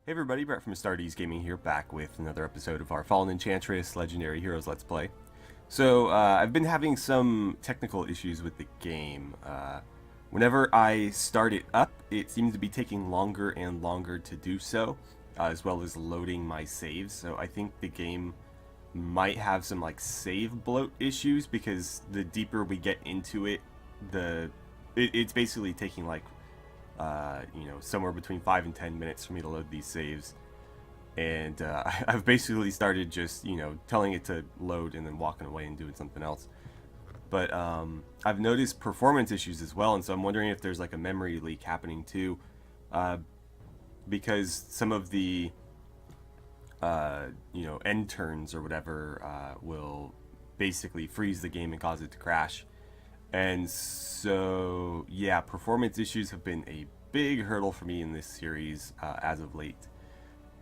Hey everybody, Brett from AstartesGaming here, back with another episode of our Fallen Enchantress Legendary Heroes Let's Play. So, I've been having some technical issues with the game. Whenever I start it up, it seems to be taking longer and longer to do so, as well as loading my saves. So I think the game might have some like save bloat issues, because the deeper we get into it, it's basically taking like somewhere between 5 and 10 minutes for me to load these saves. And I've basically started just, telling it to load and then walking away and doing something else. But I've noticed performance issues as well, and so I'm wondering if there's like a memory leak happening too. Because some of the, end turns or whatever will basically freeze the game and cause it to crash. And so, yeah, performance issues have been a big hurdle for me in this series as of late.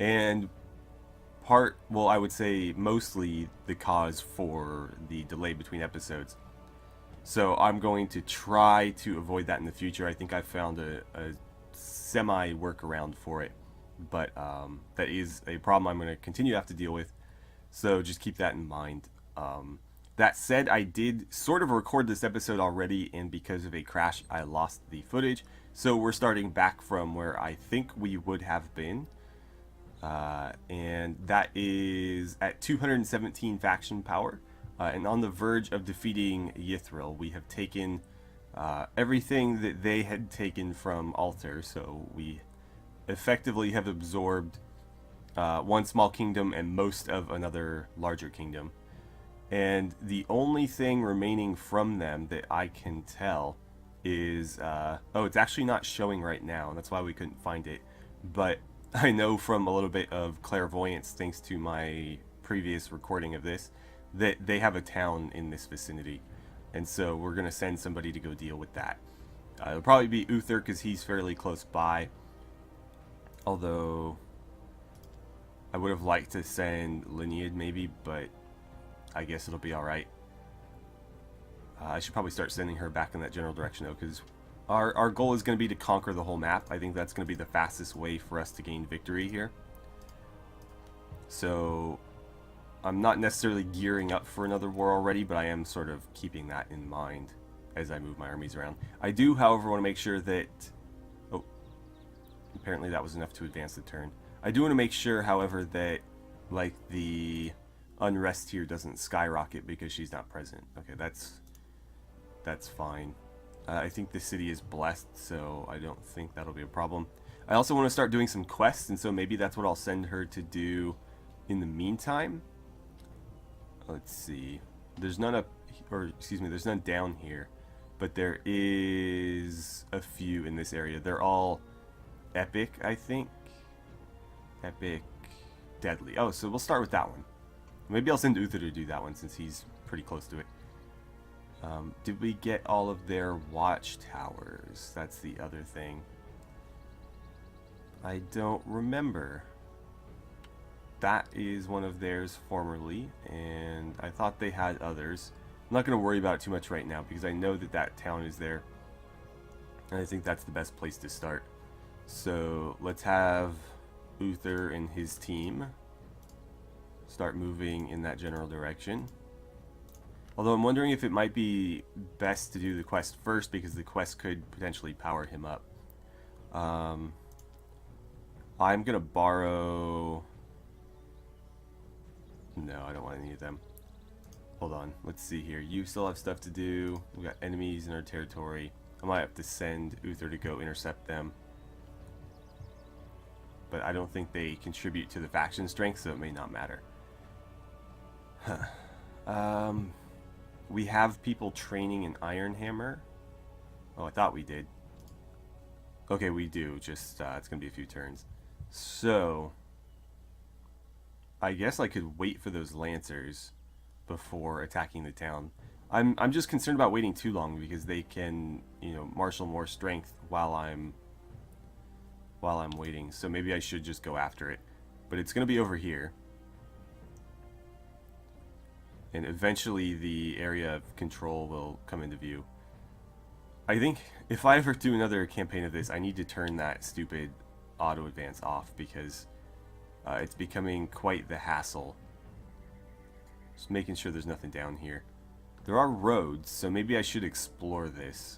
And I would say mostly the cause for the delay between episodes. So I'm going to try to avoid that in the future. I think I've found a semi workaround for it. But that is a problem I'm going to continue to have to deal with. So just keep that in mind. That said, I did sort of record this episode already, and because of a crash, I lost the footage. So we're starting back from where I think we would have been. And that is at 217 faction power. And on the verge of defeating Yithril. We have taken everything that they had taken from Altar. So we effectively have absorbed one small kingdom and most of another larger kingdom. And the only thing remaining from them that I can tell is, it's actually not showing right now, and that's why we couldn't find it. But I know from a little bit of clairvoyance, thanks to my previous recording of this, that they have a town in this vicinity. And so we're going to send somebody to go deal with that. It'll probably be Uther, because he's fairly close by. Although, I would have liked to send Liniad maybe, but I guess it'll be alright. I should probably start sending her back in that general direction though, because our goal is going to be to conquer the whole map. I think that's going to be the fastest way for us to gain victory here. So I'm not necessarily gearing up for another war already, but I am sort of keeping that in mind as I move my armies around. I do, however, want to make sure that... Oh, apparently that was enough to advance the turn. I do want to make sure, however, that like the unrest here doesn't skyrocket because she's not present. Okay, that's fine. I think the city is blessed, so I don't think that'll be a problem. I also want to start doing some quests, and so maybe that's what I'll send her to do in the meantime. Let's see. There's none up, or excuse me, there's none down here, but there is a few in this area. They're all epic, I think. Epic, deadly. Oh, so we'll start with that one. Maybe I'll send Uther to do that one since he's pretty close to it. Did we get all of their watchtowers? That's the other thing. I don't remember. That is one of theirs formerly, and I thought they had others. I'm not going to worry about it too much right now because I know that that town is there. And I think that's the best place to start. So let's have Uther and his team start moving in that general direction. Although I'm wondering if it might be best to do the quest first, because the quest could potentially power him up. I'm going to borrow... No, I don't want any of them. Hold on, let's see here. You still have stuff to do. We've got enemies in our territory. I might have to send Uther to go intercept them. But I don't think they contribute to the faction strength, so it may not matter. Huh. We have people training in Iron Hammer. Oh, I thought we did. Okay, we do. Just, it's going to be a few turns. So, I guess I could wait for those Lancers before attacking the town. I'm just concerned about waiting too long because they can, marshal more strength while I'm waiting. So maybe I should just go after it. But it's going to be over here. And eventually the area of control will come into view. I think if I ever do another campaign of this, I need to turn that stupid auto advance off because it's becoming quite the hassle. Just making sure there's nothing down here. There are roads, so maybe I should explore this.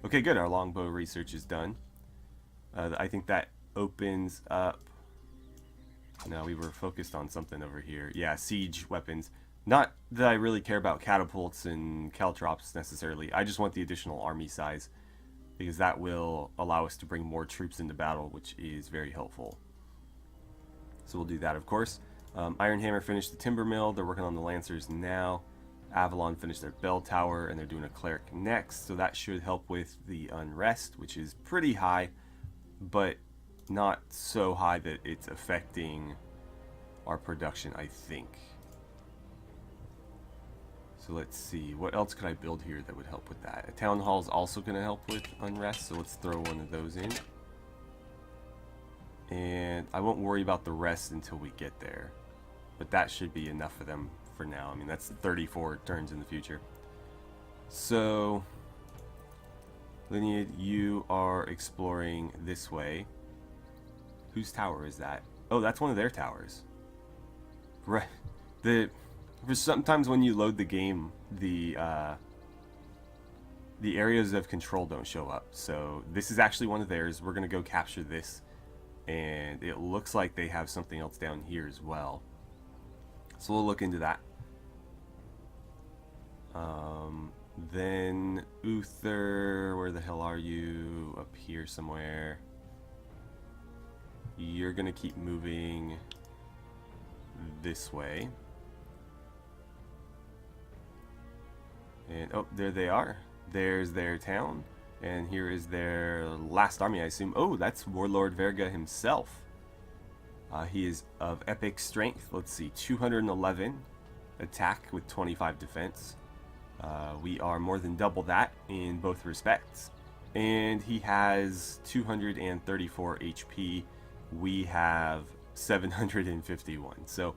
Okay, good. Our longbow research is done. I think that opens up... No, we were focused on something over here. Yeah, siege weapons. Not that I really care about catapults and caltrops necessarily. I just want the additional army size, because that will allow us to bring more troops into battle, which is very helpful. So we'll do that, of course. Ironhammer finished the timber mill. They're working on the lancers now. Avalon finished their bell tower, and they're doing a cleric next, so that should help with the unrest, which is pretty high, but not so high that it's affecting our production, I think. So let's see, what else could I build here that would help with that? A town hall is also going to help with unrest, so let's throw one of those in. And I won't worry about the rest until we get there, but that should be enough for them for now. I mean, that's 34 turns in the future. So, Liniad, you are exploring this way. Whose tower is that? Oh, that's one of their towers. Right. For sometimes when you load the game, the areas of control don't show up. So this is actually one of theirs. We're gonna go capture this, and it looks like they have something else down here as well. So we'll look into that. Then Uther, where the hell are you? Up here somewhere. You're gonna keep moving this way. And oh, there they are. There's their town. And here is their last army, I assume. Oh, that's Warlord Verga himself. He is of epic strength. Let's see, 211 attack with 25 defense. We are more than double that in both respects. And he has 234 HP. We have 751. So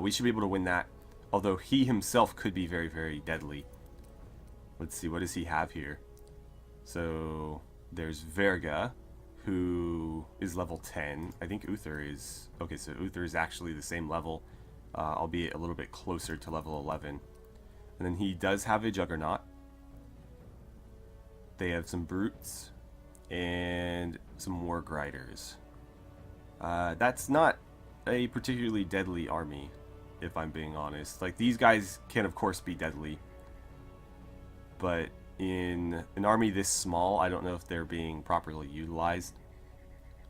we should be able to win that. Although he himself could be very, very deadly. Let's see, what does he have here? So there's Verga, who is level 10. I think Uther is... Okay, so Uther is actually the same level, albeit a little bit closer to level 11. And then he does have a Juggernaut. They have some Brutes and some War Grinders. That's not a particularly deadly army, if I'm being honest. Like, these guys can, of course, be deadly. But in an army this small, I don't know if they're being properly utilized.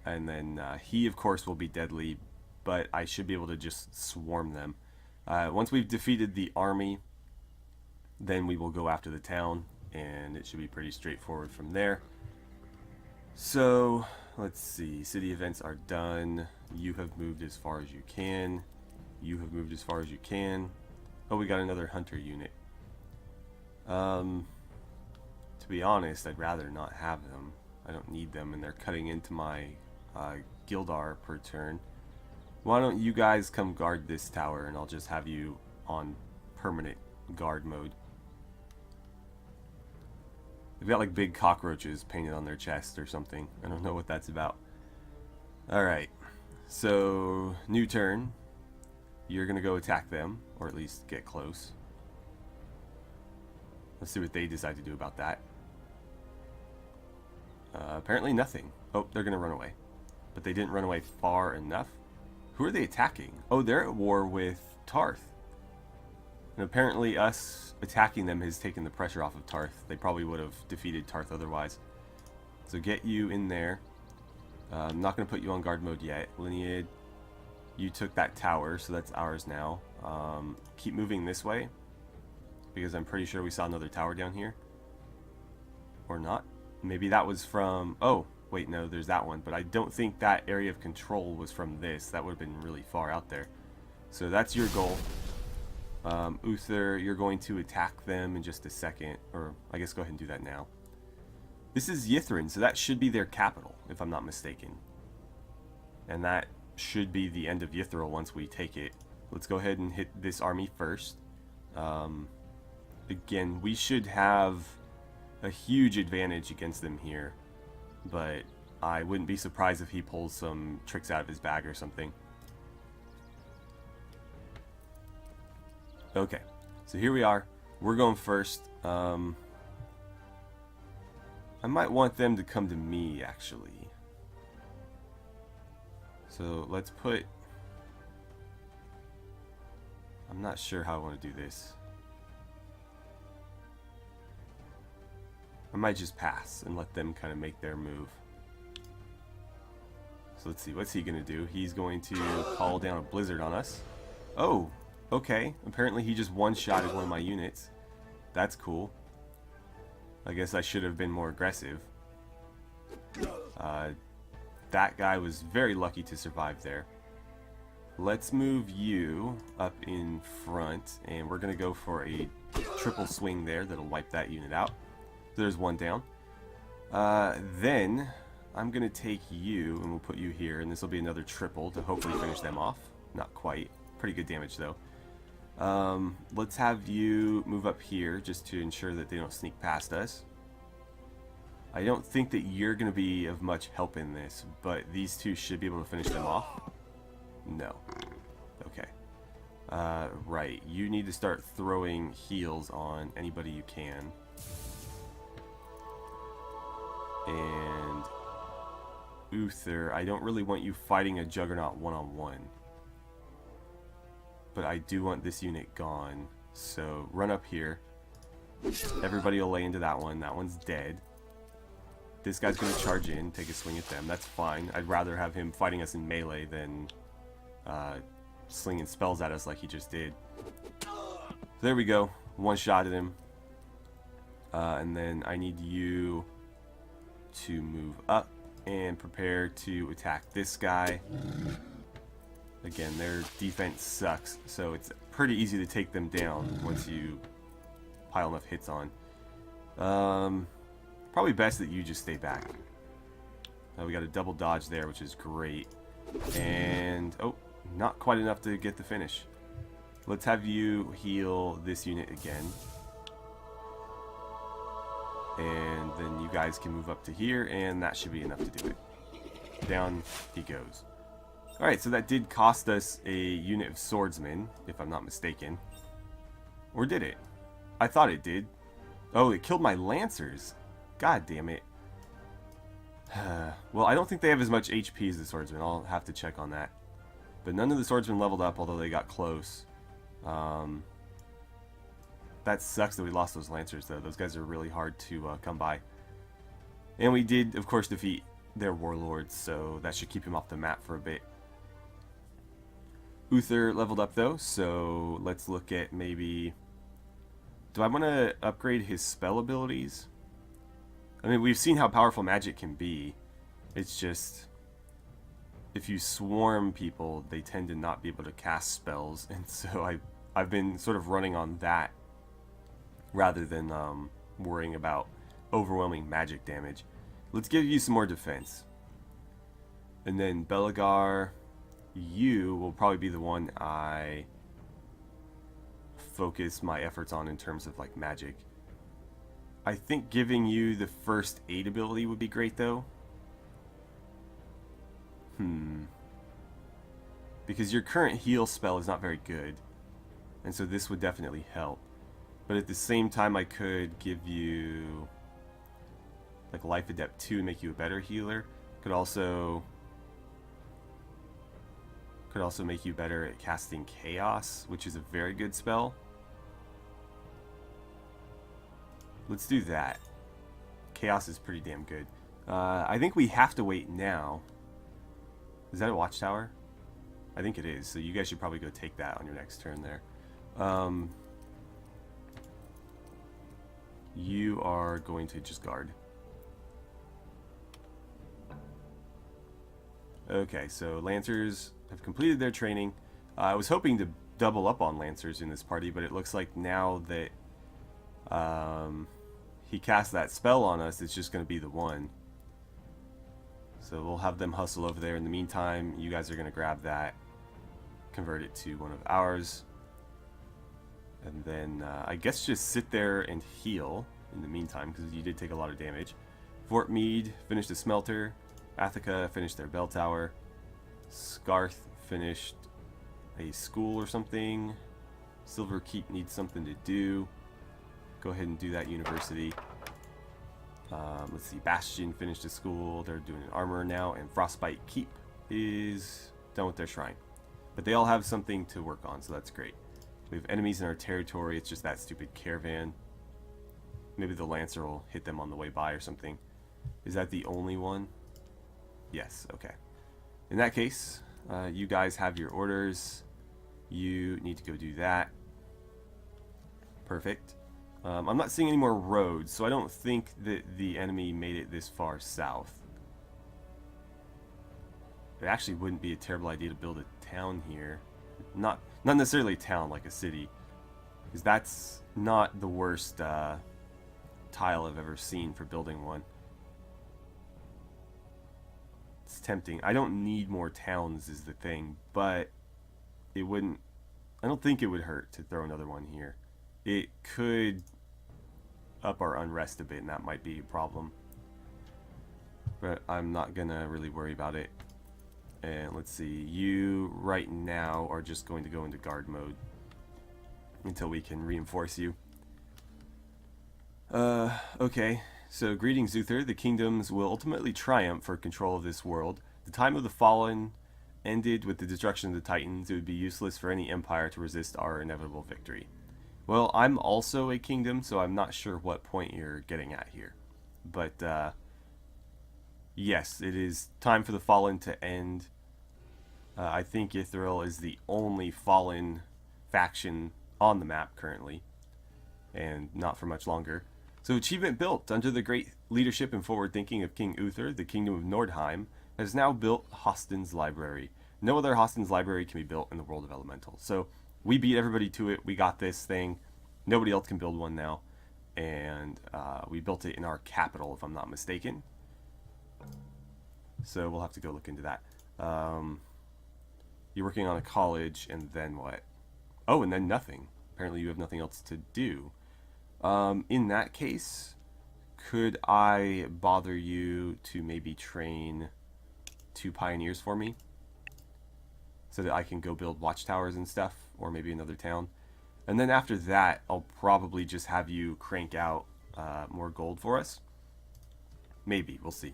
And then he, of course, will be deadly, but I should be able to just swarm them. Once we've defeated the army, then we will go after the town, and it should be pretty straightforward from there. So, let's see. City events are done. You have moved as far as you can. You have moved as far as you can. Oh, we got another hunter unit. To be honest, I'd rather not have them. I don't need them, and they're cutting into my Gildar per turn. Why don't you guys come guard this tower, and I'll just have you on permanent guard mode. They've got like big cockroaches painted on their chest or something. I don't know what that's about. Alright, so new turn. You're gonna go attack them, or at least get close. Let's see what they decide to do about that. Apparently nothing. Oh, they're gonna run away. But they didn't run away far enough. Who are they attacking? Oh, they're at war with Tarth. And apparently us attacking them has taken the pressure off of Tarth. They probably would have defeated Tarth otherwise. So get you in there. I'm not going to put you on guard mode yet. Liniad, you took that tower, so that's ours now. Keep moving this way, because I'm pretty sure we saw another tower down here. Or not. Maybe that was from... Oh, wait, no, there's that one. But I don't think that area of control was from this. That would have been really far out there. So that's your goal. Uther, you're going to attack them in just a second. Or, I guess go ahead and do that now. This is Yithrin, so that should be their capital, if I'm not mistaken. And that should be the end of Yithril once we take it. Let's go ahead and hit this army first. Again, we should have a huge advantage against them here. But I wouldn't be surprised if he pulls some tricks out of his bag or something. Okay, so here we are. We're going first. I might want them to come to me, actually. So let's put... I'm not sure how I want to do this. I might just pass and let them kind of make their move. So let's see, what's he going to do? He's going to call down a blizzard on us. Oh, okay. Apparently he just one-shotted one of my units. That's cool. I guess I should have been more aggressive. That guy was very lucky to survive there. Let's move you up in front, and we're going to go for a triple swing there that'll wipe that unit out. There's one down. Then I'm going to take you, and we'll put you here, and this will be another triple to hopefully finish them off. Not quite. Pretty good damage, though. Let's have you move up here just to ensure that they don't sneak past us. I don't think that you're going to be of much help in this, but these two should be able to finish them off. No. Okay. Right. You need to start throwing heals on anybody you can. And Uther, I don't really want you fighting a Juggernaut one-on-one. But I do want this unit gone. So run up here. Everybody will lay into that one. That one's dead. This guy's going to charge in, take a swing at them. That's fine. I'd rather have him fighting us in melee than slinging spells at us like he just did. There we go. One shot at him. And then I need you to move up and prepare to attack this guy. Again, their defense sucks, so it's pretty easy to take them down once you pile enough hits on. Probably best that you just stay back. We got a double dodge there, which is great. And, oh, not quite enough to get the finish. Let's have you heal this unit again. And then you guys can move up to here, and that should be enough to do it. Down he goes. Alright, so that did cost us a unit of swordsmen, if I'm not mistaken. Or did it? I thought it did. Oh, it killed my lancers. God damn it. Well, I don't think they have as much HP as the swordsmen. I'll have to check on that. But none of the swordsmen leveled up, although they got close. That sucks that we lost those lancers, though. Those guys are really hard to come by. And we did, of course, defeat their warlords, so that should keep him off the map for a bit. Uther leveled up, though, so let's look at maybe... Do I want to upgrade his spell abilities? I mean, we've seen how powerful magic can be. It's just... If you swarm people, they tend to not be able to cast spells, and so I've been sort of running on that rather than worrying about overwhelming magic damage. Let's give you some more defense. And then Belagar, you will probably be the one I focus my efforts on in terms of like magic. I think giving you the first aid ability would be great, though. Because your current heal spell is not very good, and so this would definitely help. But at the same time, I could give you like Life Adept 2 and make you a better healer. Could also make you better at casting Chaos, which is a very good spell. Let's do that. Chaos is pretty damn good. I think we have to wait now. Is that a watchtower? I think it is, so you guys should probably go take that on your next turn there. You are going to just guard. Okay, so Lancers have completed their training. I was hoping to double up on Lancers in this party, but it looks like now that he cast that spell on us, it's just going to be the one. So we'll have them hustle over there. In the meantime, you guys are going to grab that, convert it to one of ours, and then I guess just sit there and heal in the meantime, because you did take a lot of damage. Fort Meade, finish the smelter. Athica finished their bell tower. Scarth finished a school or something. Silver Keep needs something to do. Go ahead and do that university. Let's see, Bastion finished a school. They're doing an armor now. And Frostbite Keep is done with their shrine. But they all have something to work on, so that's great. We have enemies in our territory. It's just that stupid caravan. Maybe the Lancer will hit them on the way by or something. Is that the only one? Yes, okay. In that case, you guys have your orders. You need to go do that. Perfect. I'm not seeing any more roads, so I don't think that the enemy made it this far south. It actually wouldn't be a terrible idea to build a town here. Not necessarily a town, like a city. Because that's not the worst tile I've ever seen for building one. It's tempting. I don't need more towns is the thing, but it wouldn't... I don't think it would hurt to throw another one here. It could up our unrest a bit, and that might be a problem. But I'm not gonna really worry about it. And let's see, you right now are just going to go into guard mode until we can reinforce you. Okay, so greetings Uther. The kingdoms will ultimately triumph for control of this world. The time of the fallen ended with the destruction of the Titans. It would be useless for any empire to resist our inevitable victory. Well, I'm also a kingdom, so I'm not sure what point you're getting at here. But, yes, it is time for the fallen to end. I think Ithril is the only fallen faction on the map currently, and not for much longer. So achievement built. Under the great leadership and forward thinking of King Uther, the kingdom of Nordheim has now built Hostin's library. No other Hostin's library can be built in the world of Elemental. So we beat everybody to it. We got this thing. Nobody else can build one now. And we built it in our capital, if I'm not mistaken. So we'll have to go look into that. You're working on a college, and then what? Oh, and then nothing. Apparently you have nothing else to do. In that case, could I bother you to maybe train 2 pioneers for me? So that I can go build watchtowers and stuff, or maybe another town. And then after that, I'll probably just have you crank out more gold for us. Maybe, we'll see.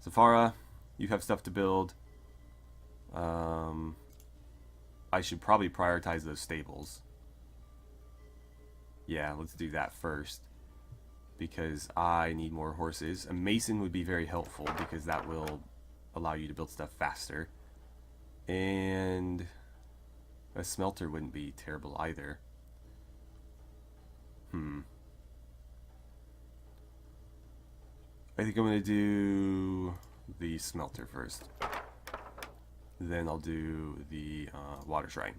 Safara, you have stuff to build. I should probably prioritize those stables. Yeah, let's do that first. Because I need more horses. A mason would be very helpful because that will allow you to build stuff faster. And a smelter wouldn't be terrible either. I think I'm going to do the smelter first. Then I'll do the water shrine.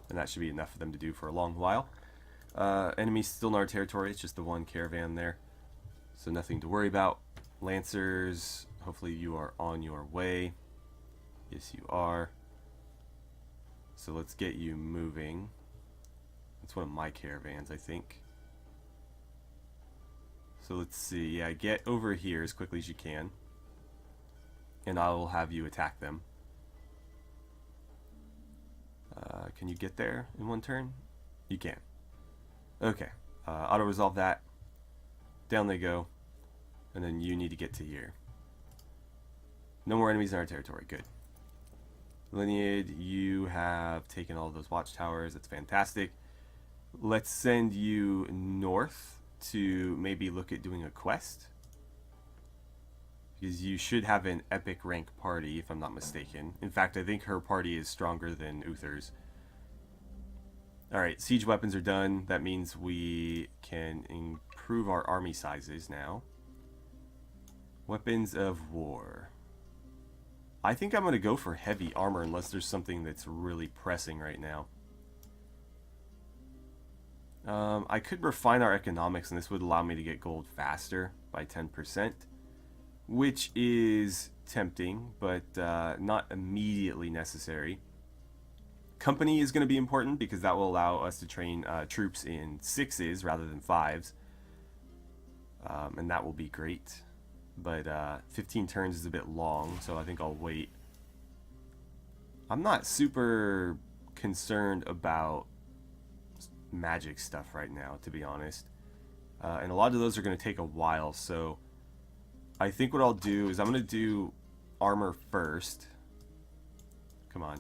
And that should be enough for them to do for a long while. Enemies still in our territory. It's just the one caravan there. So nothing to worry about. Lancers, hopefully you are on your way. Yes, you are. So let's get you moving. It's one of my caravans, I think. So let's see. Yeah, get over here as quickly as you can. And I will have you attack them. Can you get there in one turn? You can. Okay. Auto-resolve that. Down they go. And then you need to get to here. No more enemies in our territory. Good. Liniad, you have taken all of those watchtowers. That's fantastic. Let's send you north to maybe look at doing a quest. Because you should have an epic rank party, if I'm not mistaken. In fact, I think her party is stronger than Uther's. Alright, siege weapons are done. That means we can improve our army sizes now. Weapons of war. I think I'm going to go for heavy armor unless there's something that's really pressing right now. I could refine our economics, and this would allow me to get gold faster by 10%. Which is tempting, but not immediately necessary. Company is going to be important because that will allow us to train troops in 6s rather than 5s. And that will be great. but 15 turns is a bit long, so I think I'll wait. I'm not super concerned about magic stuff right now, to be honest. And a lot of those are going to take a while, so I think what I'll do is I'm going to do armor first. Come on.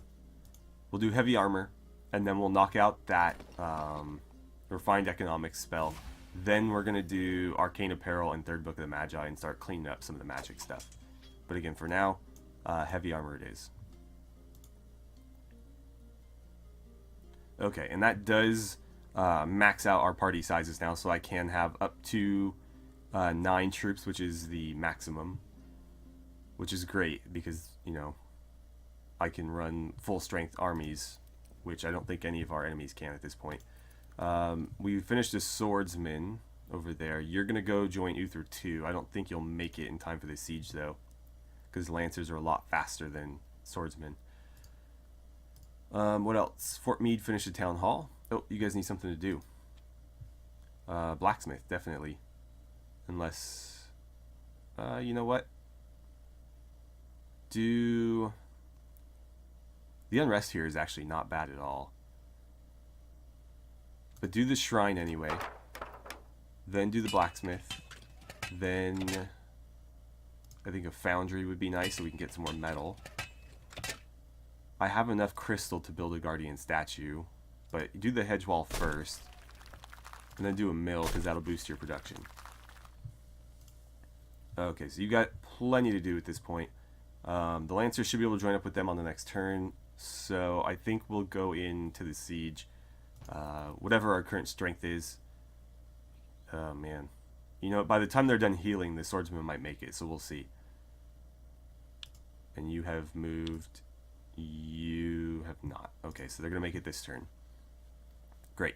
We'll do heavy armor, and then we'll knock out that refined economics spell. Then we're going to do arcane apparel and third book of the Magi and start cleaning up some of the magic stuff. But again, for now, heavy armor it is. Okay, and that does max out our party sizes now, so I can have up to 9 troops, which is the maximum, which is great because, you know, I can run full strength armies, which I don't think any of our enemies can at this point. We finished a swordsman over there. You're going to go join Uther 2. I don't think you'll make it in time for the siege, though, because lancers are a lot faster than swordsmen. What else? Fort Meade finished a town hall. Oh, you guys need something to do. Blacksmith, definitely. Unless, you know what? The unrest here is actually not bad at all. But do the shrine anyway. Then do the blacksmith. Then I think a foundry would be nice so we can get some more metal. I have enough crystal to build a guardian statue, but do the hedge wall first, and then do a mill because that'll boost your production. Okay, so you got plenty to do at this point. The Lancers should be able to join up with them on the next turn, so I think we'll go into the siege. Whatever our current strength is. Oh man, you know, by the time they're done healing, the swordsman might make it, so we'll see. And you have moved. You have not. Okay, so they're going to make it this turn. Great.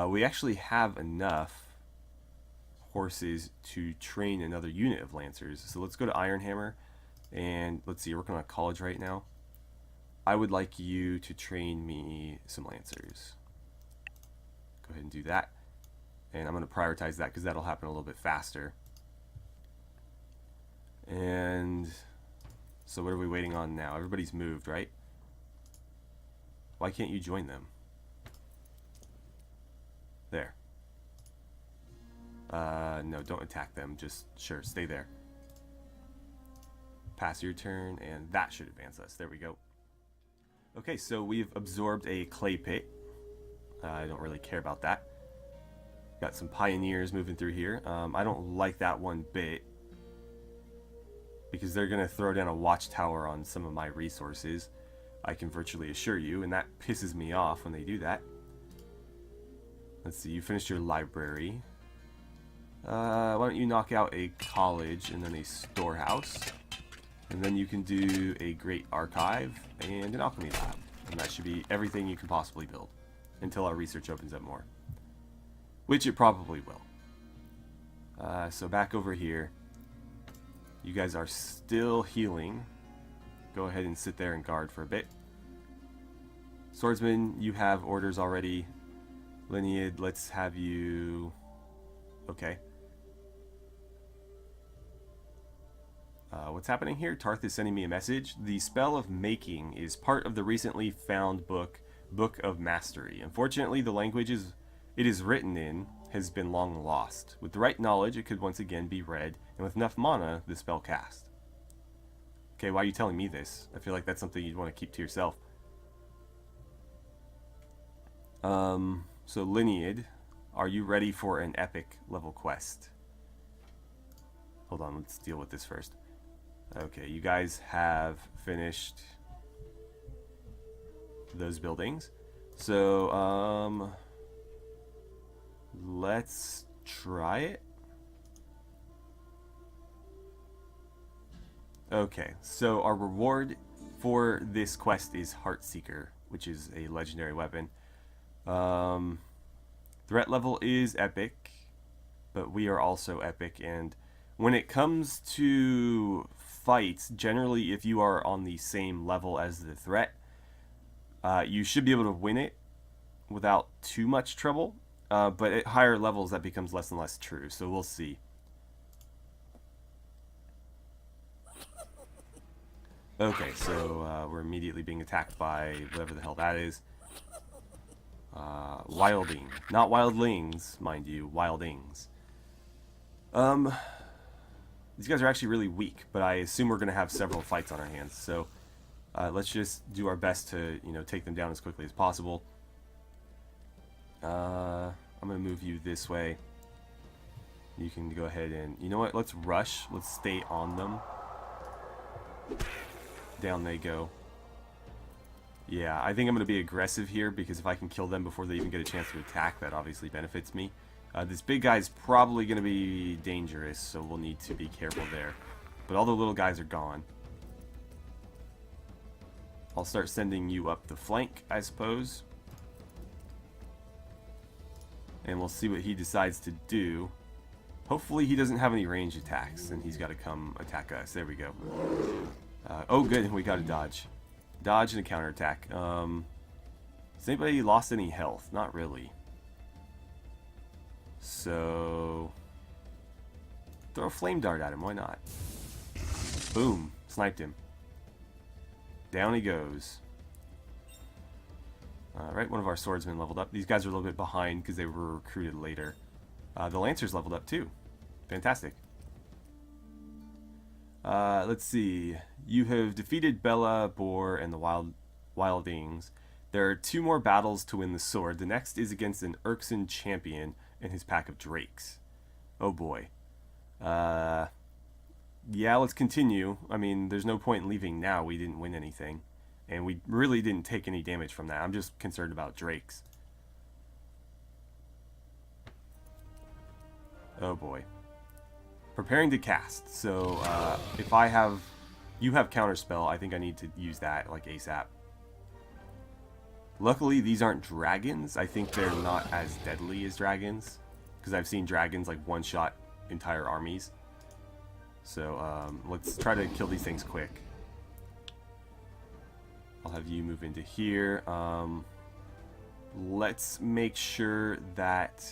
We actually have enough horses to train another unit of lancers. So let's go to Ironhammer, and let's see, you're working on a college right now. I would like you to train me some lancers. Go ahead and do that. And I'm going to prioritize that because that'll happen a little bit faster. And so what are we waiting on now? Everybody's moved, right? Why can't you join them? There. No, don't attack them. Just, sure, stay there. Pass your turn, and that should advance us. There we go. Okay, so we've absorbed a clay pit. I don't really care about that. Got some pioneers moving through here. I don't like that one bit, because they're going to throw down a watchtower on some of my resources, I can virtually assure you, and that pisses me off when they do that. Let's see, you finished your library. Why don't you knock out a college and then a storehouse, and then you can do a great archive and an alchemy lab, and that should be everything you can possibly build until our research opens up more, which it probably will. So back over here. You guys are still healing. Go ahead and sit there and guard for a bit. Swordsman, you have orders already. Liniad, let's have you... Okay. What's happening here? Tarth is sending me a message. The spell of making is part of the recently found book of Mastery. Unfortunately, the language it is written in has been long lost. With the right knowledge, it could once again be read, and with enough mana, the spell cast. Okay, why are you telling me this? I feel like that's something you'd want to keep to yourself. So Liniad, are you ready for an epic level quest? Hold on, let's deal with this first. Okay, you guys have finished those buildings. So, let's try it. Okay, so our reward for this quest is Heartseeker, which is a legendary weapon. Threat level is epic, but we are also epic, and when it comes to fights, generally if you are on the same level as the threat, you should be able to win it without too much trouble. But at higher levels that becomes less and less true, so we'll see. Okay, so we're immediately being attacked by whatever the hell that is. Wilding. Not wildlings, mind you. Wildings. Um, these guys are actually really weak, but I assume we're going to have several fights on our hands. So let's just do our best to, take them down as quickly as possible. I'm going to move you this way. You can go ahead and... You know what? Let's rush. Let's stay on them. Down they go. Yeah, I think I'm going to be aggressive here because if I can kill them before they even get a chance to attack, that obviously benefits me. This big guy's probably going to be dangerous, so we'll need to be careful there. But all the little guys are gone. I'll start sending you up the flank, I suppose. And we'll see what he decides to do. Hopefully he doesn't have any range attacks, and he's got to come attack us. There we go. Oh, good, we got a dodge. Dodge and a counterattack. Has anybody lost any health? Not really. So... throw a flame dart at him, why not? Boom. Sniped him. Down he goes. Alright, one of our swordsmen leveled up. These guys are a little bit behind because they were recruited later. The Lancers leveled up too. Fantastic. Let's see. You have defeated Bella, Boar, and the Wildings. There are 2 more battles to win the sword. The next is against an Urkson champion and his pack of drakes. Oh boy. Yeah, let's continue. I mean, there's no point in leaving now. We didn't win anything. And we really didn't take any damage from that. I'm just concerned about drakes. Oh boy. Preparing to cast. So, if you have counterspell, I think I need to use that, like, ASAP. Luckily, these aren't dragons. I think they're not as deadly as dragons. Because I've seen dragons, like, one-shot entire armies. So, let's try to kill these things quick. I'll have you move into here. Let's make sure that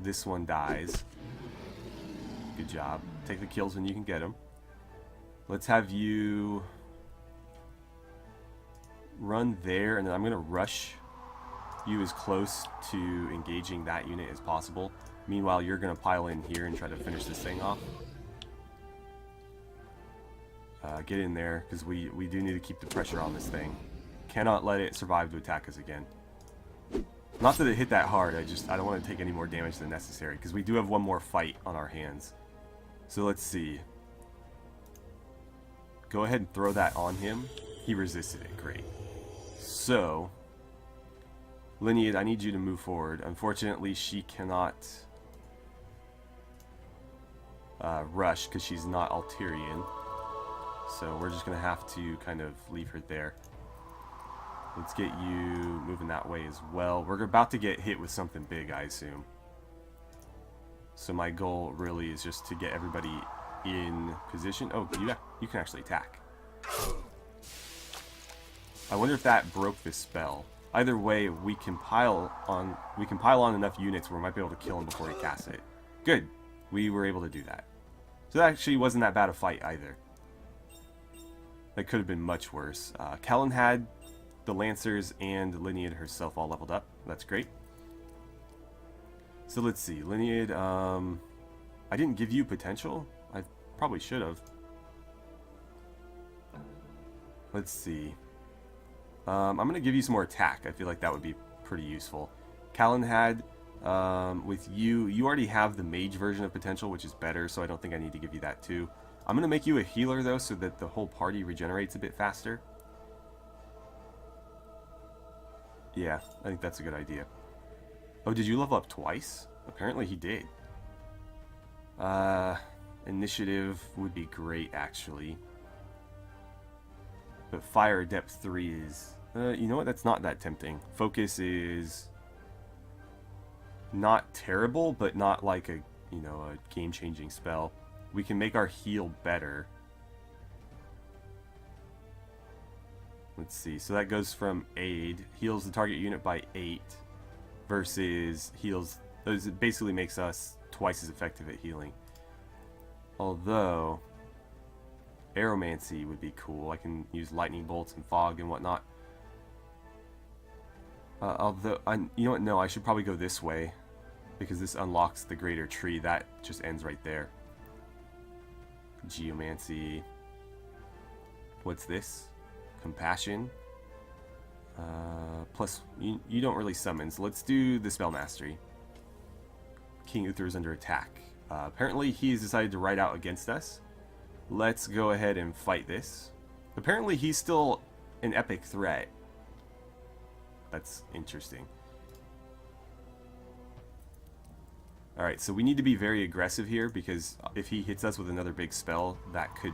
this one dies. Good job. Take the kills when you can get them. Let's have you run there, and then I'm going to rush you as close to engaging that unit as possible. Meanwhile, you're going to pile in here and try to finish this thing off. Get in there, because we do need to keep the pressure on this thing. Cannot let it survive to attack us again. Not that it hit that hard, I don't want to take any more damage than necessary, because we do have one more fight on our hands. So let's see. Go ahead and throw that on him. He resisted it, great. So, Liniad, I need you to move forward. Unfortunately, she cannot rush, because she's not Alterian. So we're just going to have to kind of leave her there. Let's get you moving that way as well. We're about to get hit with something big, I assume. So my goal really is just to get everybody in position. Oh, you can actually attack. I wonder if that broke this spell. Either way, we can pile on enough units where we might be able to kill him before he casts it. Good. We were able to do that. So that actually wasn't that bad a fight either. That could have been much worse. Callan had the Lancers and Liniad herself all leveled up. That's great. So let's see. Liniad, I didn't give you potential. I probably should have. Let's see. I'm going to give you some more attack. I feel like that would be pretty useful. Callan had, with you already have the mage version of potential, which is better, so I don't think I need to give you that too. I'm going to make you a healer, though, so that the whole party regenerates a bit faster. Yeah, I think that's a good idea. Oh, did you level up twice? Apparently he did. Initiative would be great, actually. But Fire Depth 3 is... you know what? That's not that tempting. Focus is... not terrible, but not like a, a game-changing spell. We can make our heal better. Let's see. So that goes from aid. Heals the target unit by 8. Versus heals... it basically makes us twice as effective at healing. Although... Aeromancy would be cool. I can use lightning bolts and fog and whatnot. Although, you know what? No, I should probably go this way because this unlocks the greater tree. That just ends right there. Geomancy. What's this? Compassion. Plus, you don't really summon, so let's do the Spell Mastery. King Uther is under attack. Apparently, he's decided to ride out against us. Let's go ahead and fight this. Apparently, he's still an epic threat. That's interesting. Alright, so we need to be very aggressive here because if he hits us with another big spell, that could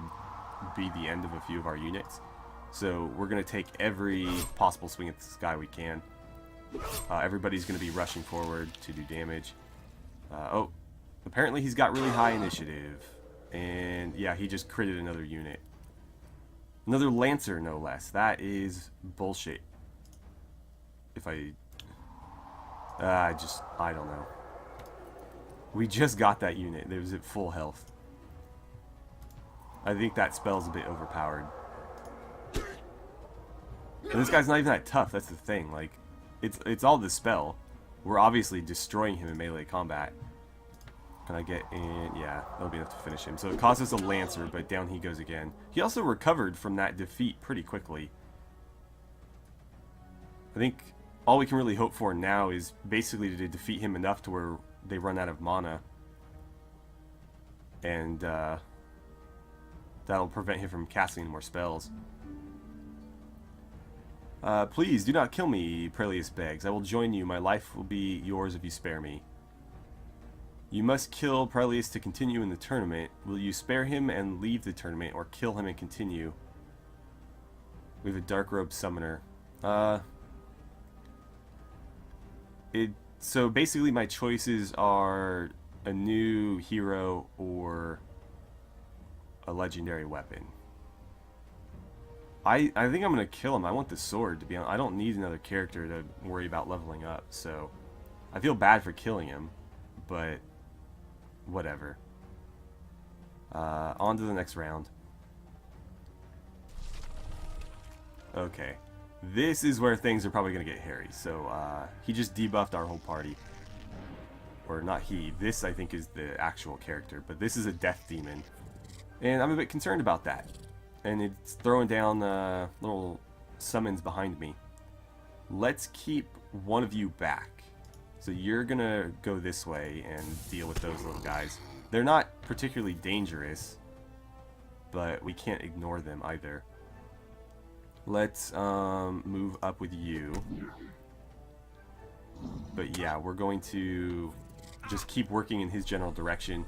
be the end of a few of our units. So we're going to take every possible swing at this guy we can. Everybody's going to be rushing forward to do damage. Oh, apparently he's got really high initiative. And yeah, he just critted another unit. Another Lancer, no less. That is bullshit. If I don't know. We just got that unit. It was at full health. I think that spell's a bit overpowered. And this guy's not even that tough, that's the thing. Like, it's all the spell. We're obviously destroying him in melee combat. Can I get in? Yeah, that'll be enough to finish him. So it cost us a Lancer, but down he goes again. He also recovered from that defeat pretty quickly. I think all we can really hope for now is basically to defeat him enough to where they run out of mana. And that'll prevent him from casting any more spells. Please, do not kill me, Prelius begs. I will join you. My life will be yours if you spare me. You must kill Prelius to continue in the tournament. Will you spare him and leave the tournament, or kill him and continue? We have a Dark Robe Summoner. So basically my choices are a new hero or a legendary weapon. I think I'm going to kill him. I want the sword, to be honest. I don't need another character to worry about leveling up, so I feel bad for killing him, but whatever. On to the next round. Okay. This is where things are probably going to get hairy. So, he just debuffed our whole party. Or not he. This, I think, is the actual character. But this is a death demon. And I'm a bit concerned about that. And it's throwing down little summons behind me. Let's keep one of you back. So you're going to go this way and deal with those little guys. They're not particularly dangerous, but we can't ignore them either. Let's move up with you. But yeah, we're going to just keep working in his general direction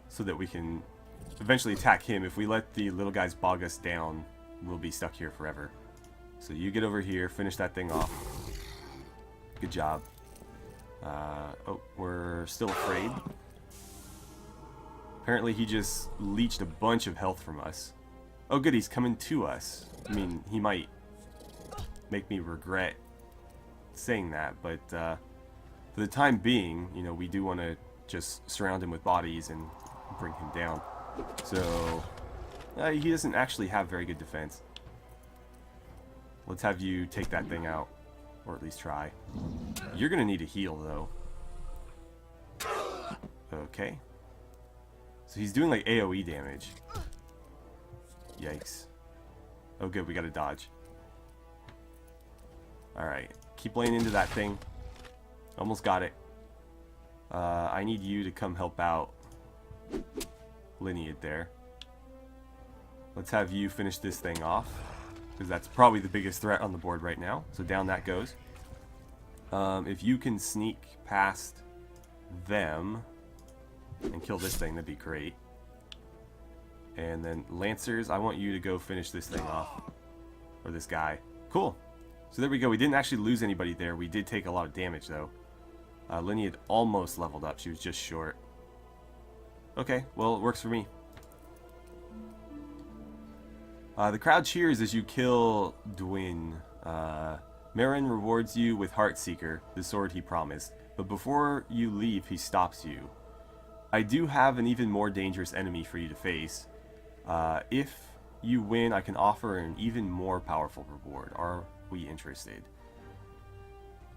so that we can eventually attack him. If we let the little guys bog us down, we'll be stuck here forever. So you get over here, finish that thing off. Good job. Oh, we're still afraid. Apparently he just leached a bunch of health from us. Oh good, he's coming to us. I mean, he might make me regret saying that, but for the time being, you know, we do want to just surround him with bodies and bring him down. So, he doesn't actually have very good defense. Let's have you take that thing out, or at least try. You're going to need a heal, though. Okay. So he's doing like AoE damage. Yikes. Oh good, we got to dodge. Alright, keep laying into that thing. Almost got it. I need you to come help out Liniad there. Let's have you finish this thing off, because that's probably the biggest threat on the board right now. So down that goes. If you can sneak past them and kill this thing, that'd be great. And then Lancers, I want you to go finish this thing off. Or this guy. Cool. So there we go. We didn't actually lose anybody there. We did take a lot of damage, though. Liniad almost leveled up. She was just short. Okay, well, it works for me. The crowd cheers as you kill Dwyn. Marin rewards you with Heartseeker, the sword he promised. But before you leave, he stops you. I do have an even more dangerous enemy for you to face. If you win, I can offer an even more powerful reward. Are we interested?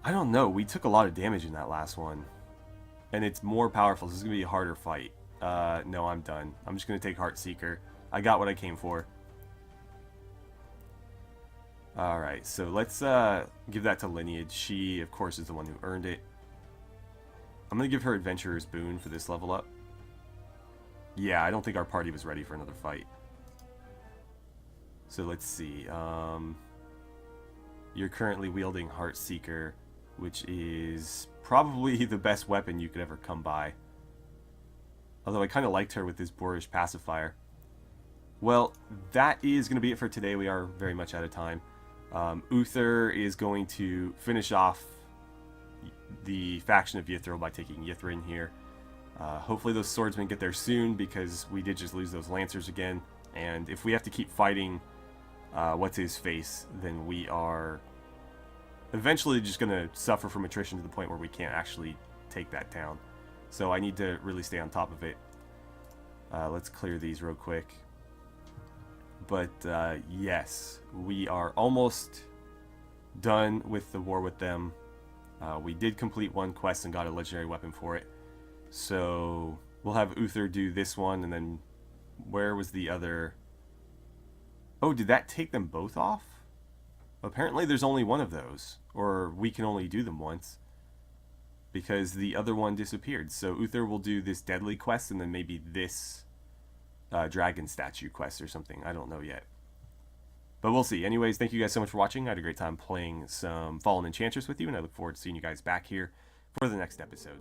I don't know. We took a lot of damage in that last one. And it's more powerful, so this is going to be a harder fight. No, I'm done. I'm just going to take Heartseeker. I got what I came for. Alright, so let's give that to Liniad. She, of course, is the one who earned it. I'm going to give her Adventurer's Boon for this level up. Yeah, I don't think our party was ready for another fight. So let's see. You're currently wielding Heartseeker, which is probably the best weapon you could ever come by. Although I kind of liked her with this boorish pacifier. Well, that is going to be it for today. We are very much out of time. Uther is going to finish off the faction of Ythril by taking Ythrin here. Hopefully those swordsmen get there soon, because we did just lose those lancers again. And if we have to keep fighting what's-his-face, then we are eventually just going to suffer from attrition to the point where we can't actually take that town. So I need to really stay on top of it. Let's clear these real quick. But yes, we are almost done with the war with them. We did complete one quest and got a legendary weapon for it. So we'll have Uther do this one, and then where was the other? Oh, did that take them both off? Apparently there's only one of those, or we can only do them once, because the other one disappeared. So Uther will do this deadly quest, and then maybe this dragon statue quest or something. I don't know yet, but we'll see. Anyways, thank you guys so much for watching. I had a great time playing some Fallen Enchantress with you, and I look forward to seeing you guys back here for the next episode.